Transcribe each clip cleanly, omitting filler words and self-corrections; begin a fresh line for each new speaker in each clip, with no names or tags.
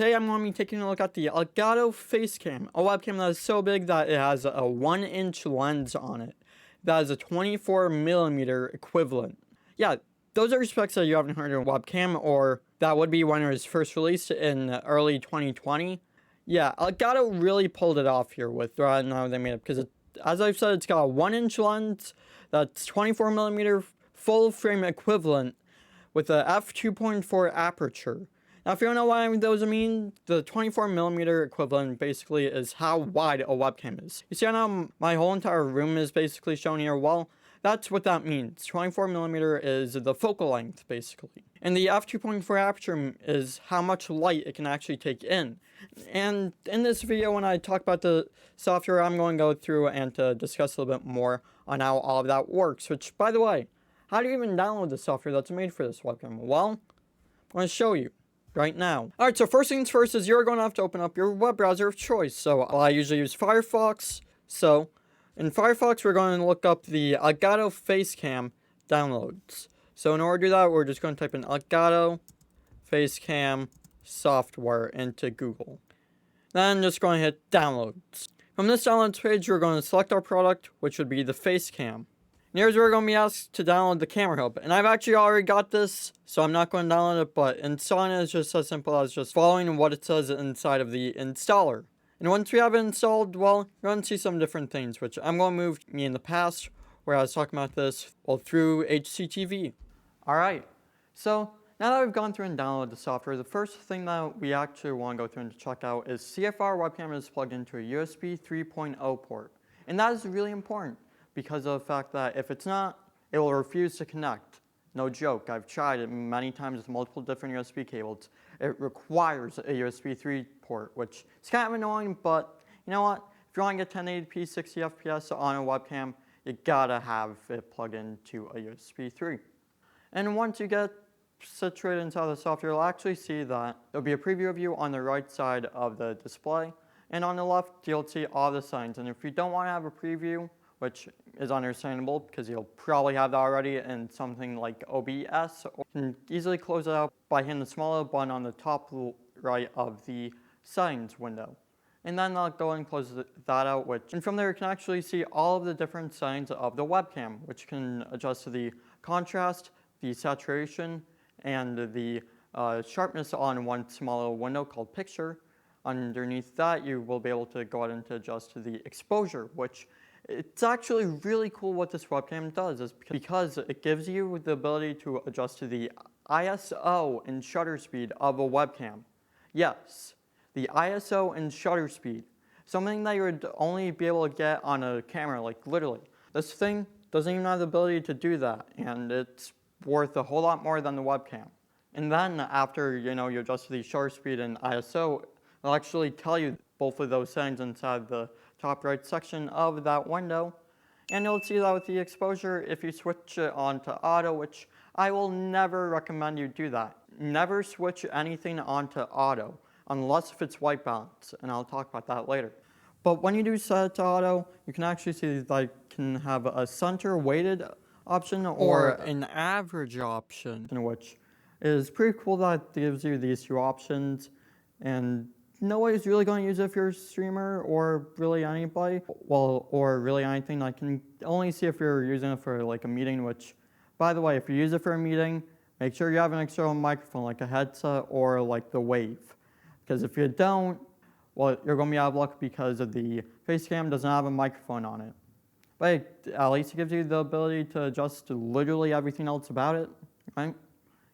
Today I'm going to be taking a look at the Elgato Facecam, a webcam that is so big that it has a 1-inch lens on it. That is a 24mm equivalent. Yeah, those are specs that you haven't heard of a webcam, or that would be when it was first released in early 2020. Yeah, Elgato really pulled it off here with how they made it, because as I've said, it's got a 1-inch lens that's 24mm full frame equivalent with a f2.4 aperture. Now, if you don't know what those mean, the 24mm equivalent basically is how wide a webcam is. You see how my whole entire room is basically shown here? Well, that's what that means. 24mm is the focal length, basically. And the f2.4 aperture is how much light it can actually take in. And in this video, when I talk about the software, I'm going to go through and to discuss a little bit more on how all of that works. Which, by the way, how do you even download the software that's made for this webcam? Well, I'm going to show you right now. Alright, so first things first is you're going to have to open up your web browser of choice. So I usually use Firefox. So in Firefox, we're going to look up the Elgato Facecam downloads. So in order to do that, we're just going to type in Elgato Facecam software into Google. Then just going to hit downloads. From this downloads page, we're going to select our product, which would be the Facecam. And here's where we're going to be asked to download the camera hub. And I've actually already got this, so I'm not going to download it, but installing it is just as simple as just following what it says inside of the installer. And once we have it installed, well, you're going to see some different things, which I'm going to move me in the past, where I was talking about this, well, through HCTV. Alright, so now that we've gone through and downloaded the software, the first thing that we actually want to go through and check out is see if our webcam is plugged into a USB 3.0 port. And that is really important, because of the fact that if it's not, it will refuse to connect. No joke, I've tried it many times with multiple different USB cables. It requires a USB 3 port, which is kind of annoying, but you know what? If you want to get 1080p 60 FPS on a webcam, you gotta have it plugged into a USB 3. And once you get situated inside the software, you'll actually see that there'll be a preview of you on the right side of the display, and on the left, you'll see all the signs. And if you don't want to have a preview, which is understandable because you'll probably have that already in something like OBS, or you can easily close it out by hitting the small little button on the top right of the settings window. And then I'll go and close that out, and from there you can actually see all of the different settings of the webcam, which can adjust to the contrast, the saturation, and the sharpness on one small little window called picture. Underneath that, you will be able to go ahead and to adjust to the exposure, which it's actually really cool what this webcam does, is because it gives you the ability to adjust to the ISO and shutter speed of a webcam. Yes, the ISO and shutter speed. Something that you would only be able to get on a camera, like literally. This thing doesn't even have the ability to do that, and it's worth a whole lot more than the webcam. And then after you adjust to the shutter speed and ISO, it'll actually tell you both of those settings inside the top right section of that window. And you'll see that with the exposure, if you switch it on to auto, which I will never recommend you do that. Never switch anything onto auto, unless if it's white balance, and I'll talk about that later. But when you do set it to auto, you can actually see that you can have a center weighted option or an average option, which is pretty cool that it gives you these two options. And nobody's really going to use it if you're a streamer or really anybody, or really anything. I can only see if you're using it for like a meeting, which, by the way, if you use it for a meeting, make sure you have an external microphone like a headset or like the Wave. Because if you don't, well, you're going to be out of luck because the Facecam doesn't have a microphone on it. But at least it gives you the ability to adjust to literally everything else about it, right?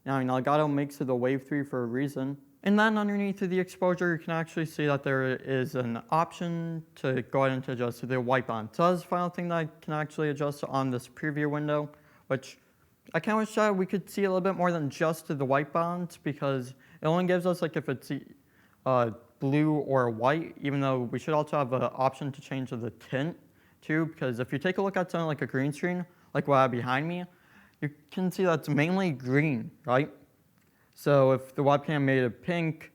Elgato makes it a Wave 3 for a reason. And then underneath the exposure, you can actually see that there is an option to go ahead and to adjust to the white balance. So that's the final thing that I can actually adjust on this preview window, which I kind of wish that we could see a little bit more than just the white balance, because it only gives us like if it's blue or white, even though we should also have an option to change the tint too, because if you take a look at something like a green screen, like what I have behind me, you can see that's mainly green, right? So if the webcam made it pink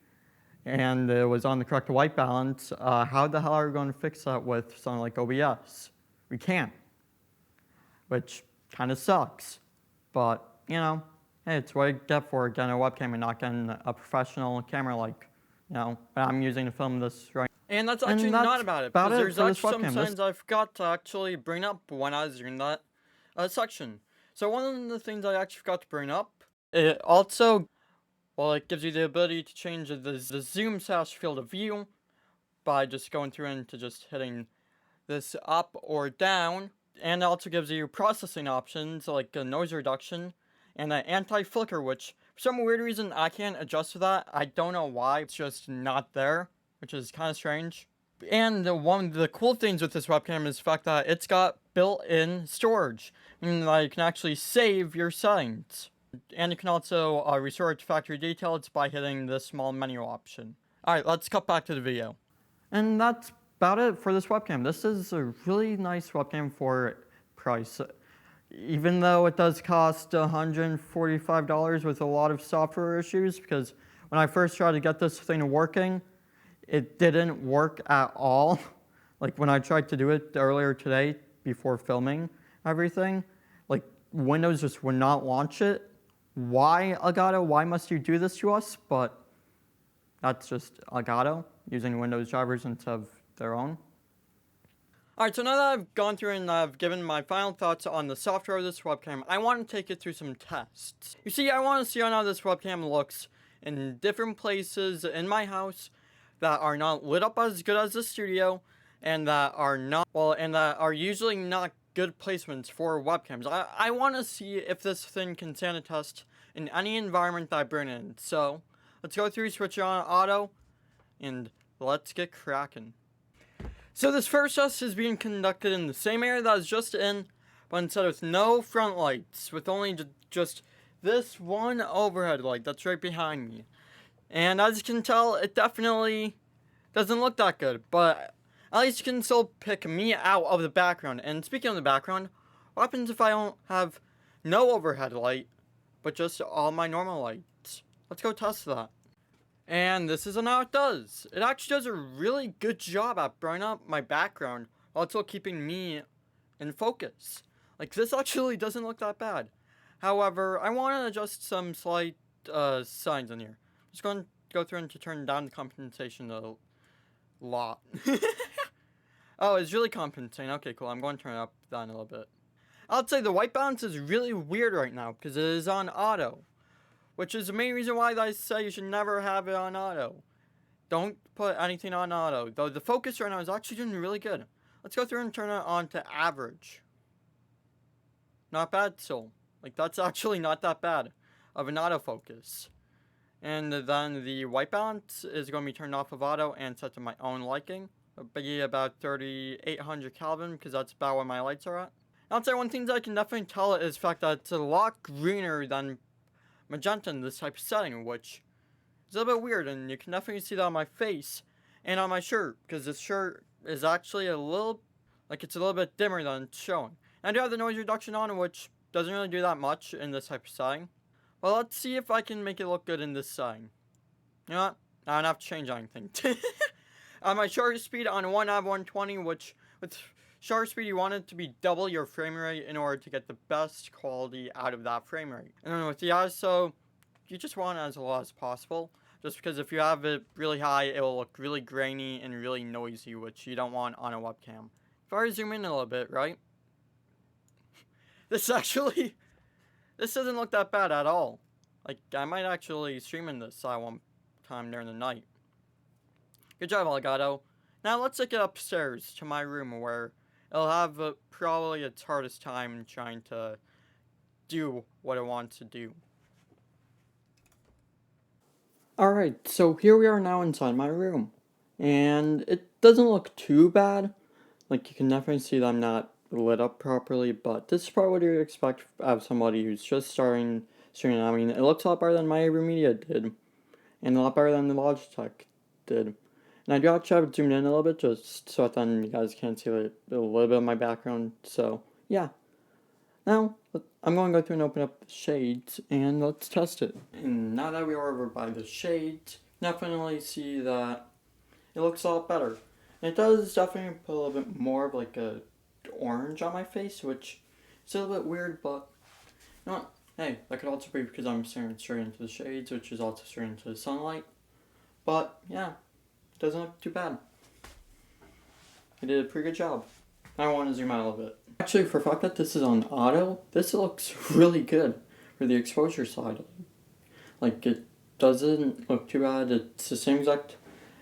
and it was on the correct white balance, how the hell are we going to fix that with something like OBS? We can't, which kind of sucks. But, hey, it's what I get for getting a webcam and not getting a professional camera like I'm using to film this right.
And that's actually not about it, because there's actually some signs I forgot to actually bring up when I was doing that section. So one of the things I actually forgot to bring up, it also, well, it gives you the ability to change the zoom / field of view by just going through and to just hitting this up or down. And it also gives you processing options like noise reduction and an anti-flicker, which for some weird reason I can't adjust for that. I don't know why, it's just not there, which is kind of strange. And one of the cool things with this webcam is the fact that it's got built-in storage, meaning that you can actually save your settings. And you can also restore it to factory details by hitting the small menu option. Alright, let's cut back to the video.
And that's about it for this webcam. This is a really nice webcam for price. Even though it does cost $145 with a lot of software issues, because when I first tried to get this thing working, it didn't work at all. Like when I tried to do it earlier today before filming everything, like Windows just would not launch it. Why, Elgato? Why must you do this to us? But that's just Elgato using Windows drivers instead of their own.
Alright, so now that I've gone through and I've given my final thoughts on the software of this webcam, I want to take it through some tests. You see, I want to see how this webcam looks in different places in my house that are not lit up as good as the studio, and that are not, well, and that are usually not good placements for webcams. I want to see if this thing can stand a test in any environment that I bring in. So, let's go through, switch it on auto, and let's get cracking. So this first test is being conducted in the same area that I was just in, but instead with no front lights, with only just this one overhead light that's right behind me. And as you can tell, it definitely doesn't look that good, but at least you can still pick me out of the background. And speaking of the background, what happens if I don't have no overhead light, but just all my normal lights? Let's go test that. And this isn't how it does. It actually does a really good job at brightening up my background while still keeping me in focus. Like, this actually doesn't look that bad. However, I want to adjust some slight settings in here. I'm just going to go through and to turn down the compensation a lot. Oh, it's really compensating. Okay, cool. I'm going to turn it up down a little bit. I'd say the white balance is really weird right now because it is on auto, which is the main reason why I say you should never have it on auto. Don't put anything on auto. Though the focus right now is actually doing really good. Let's go through and turn it on to average. Not bad still. Like, that's actually not that bad of an autofocus. And then the white balance is going to be turned off of auto and set to my own liking. It'll be about 3800 Kelvin because that's about where my lights are at. I'd say one thing that I can definitely tell is the fact that it's a lot greener than magenta in this type of setting, which is a little bit weird, and you can definitely see that on my face and on my shirt, because this shirt is actually a little bit dimmer than it's showing. And I do have the noise reduction on, which doesn't really do that much in this type of setting. Well, let's see if I can make it look good in this setting. You know what? I don't have to change anything. My shutter speed on 1 av 120, which with shutter speed you want it to be double your frame rate in order to get the best quality out of that frame rate. And then with the ISO, you just want it as low as possible. Just because if you have it really high, it will look really grainy and really noisy, which you don't want on a webcam. If I zoom in a little bit, right? This doesn't look that bad at all. Like, I might actually stream in this one time during the night. Good job, Elgato. Now let's take it upstairs to my room where it'll have probably its hardest time trying to do what it wants to do.
Alright, so here we are now inside my room. And it doesn't look too bad. Like, you can definitely see that I'm not lit up properly, but this is probably what you would expect out of somebody who's just starting streaming. I mean, it looks a lot better than my Media did, and a lot better than the Logitech did. And I do actually have it zoomed in a little bit, just so that then you guys can see a little bit of my background, so yeah. Now, I'm going to go through and open up the shades, and let's test it. And now that we are over by the shades, definitely see that it looks a lot better. And it does definitely put a little bit more of like a orange on my face, which is a little bit weird, but you know what? Hey, that could also be because I'm staring straight into the shades, which is also straight into the sunlight.
But yeah, doesn't look too bad. I did a pretty good job. I want to zoom out a little bit. Actually, for the fact that this is on auto, this looks really good for the exposure side. Like, it doesn't look too bad. It's the same exact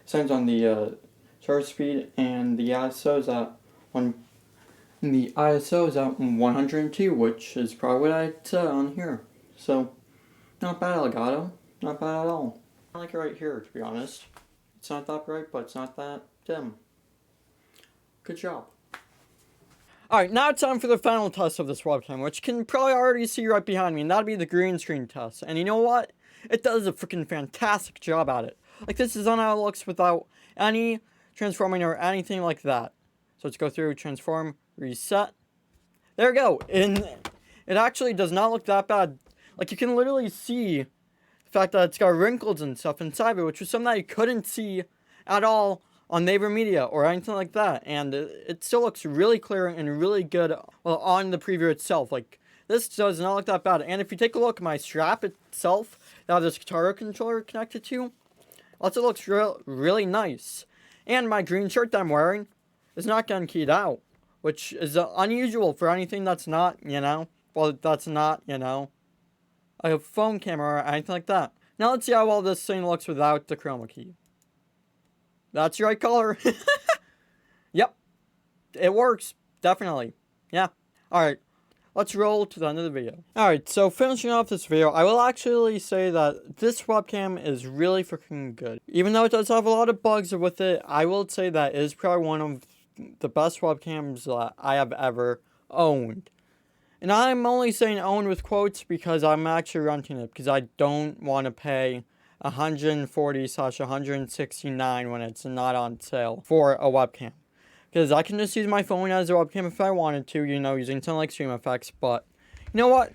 settings on the shutter speed, and the ISO is at 102, which is probably what I set on here. So, not bad, Elgato. Not bad at all. I like it right here, to be honest. It's not that bright, but it's not that dim. Good job. Alright, now it's time for the final test of this webcam, which you can probably already see right behind me, and that'll be the green screen test. And you know what? It does a freaking fantastic job at it. Like, this is on how it looks without any transforming or anything like that. So let's go through, transform, reset. There we go. And it actually does not look that bad. Like, you can literally see the fact that it's got wrinkles and stuff inside of it, which was something that you couldn't see at all on Naver Media or anything like that. And it still looks really clear and really good on the preview itself. Like, this does not look that bad. And if you take a look at my strap itself that this guitar controller connected to, also looks really nice. And my green shirt that I'm wearing is not getting keyed out, which is unusual for anything that's not, that's not, a phone camera or anything like that. Now let's see how well this thing looks without the chroma key. That's the right color. Yep. It works. Definitely. Yeah. Alright. Let's roll to the end of the video. Alright, so finishing off this video, I will actually say that this webcam is really freaking good. Even though it does have a lot of bugs with it, I will say that it is probably one of the best webcams that I have ever owned. And I'm only saying owned with quotes because I'm actually renting it, because I don't want to pay $140/$169 when it's not on sale for a webcam. Because I can just use my phone as a webcam if I wanted to, using something like Stream Effects. But, you know what?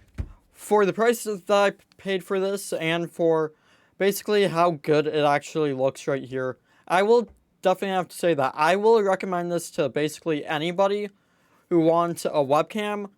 For the price that I paid for this, and for basically how good it actually looks right here, I will definitely have to say that I will recommend this to basically anybody who wants a webcam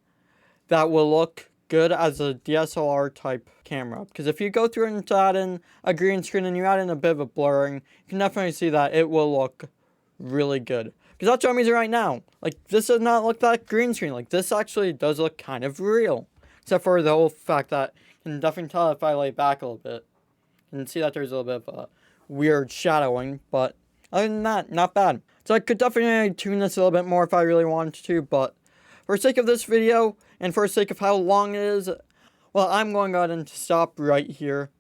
that will look good as a DSLR type camera. Because if you go through and add in a green screen and you add in a bit of a blurring, you can definitely see that it will look really good. Because that's what I'm using right now. Like, this does not look that green screen. Like, this actually does look kind of real. Except for the whole fact that you can definitely tell if I lay back a little bit. You can see that there's a little bit of a weird shadowing. But other than that, not bad. So I could definitely tune this a little bit more if I really wanted to. But for the sake of this video, and for the sake of how long it is, well, I'm going to go ahead and stop right here.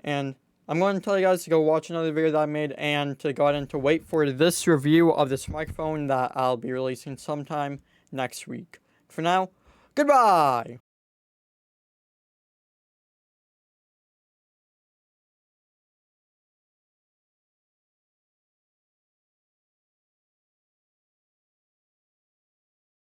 And I'm going to tell you guys to go watch another video that I made, and to go ahead and to wait for this review of this microphone that I'll be releasing sometime next week. For now, goodbye!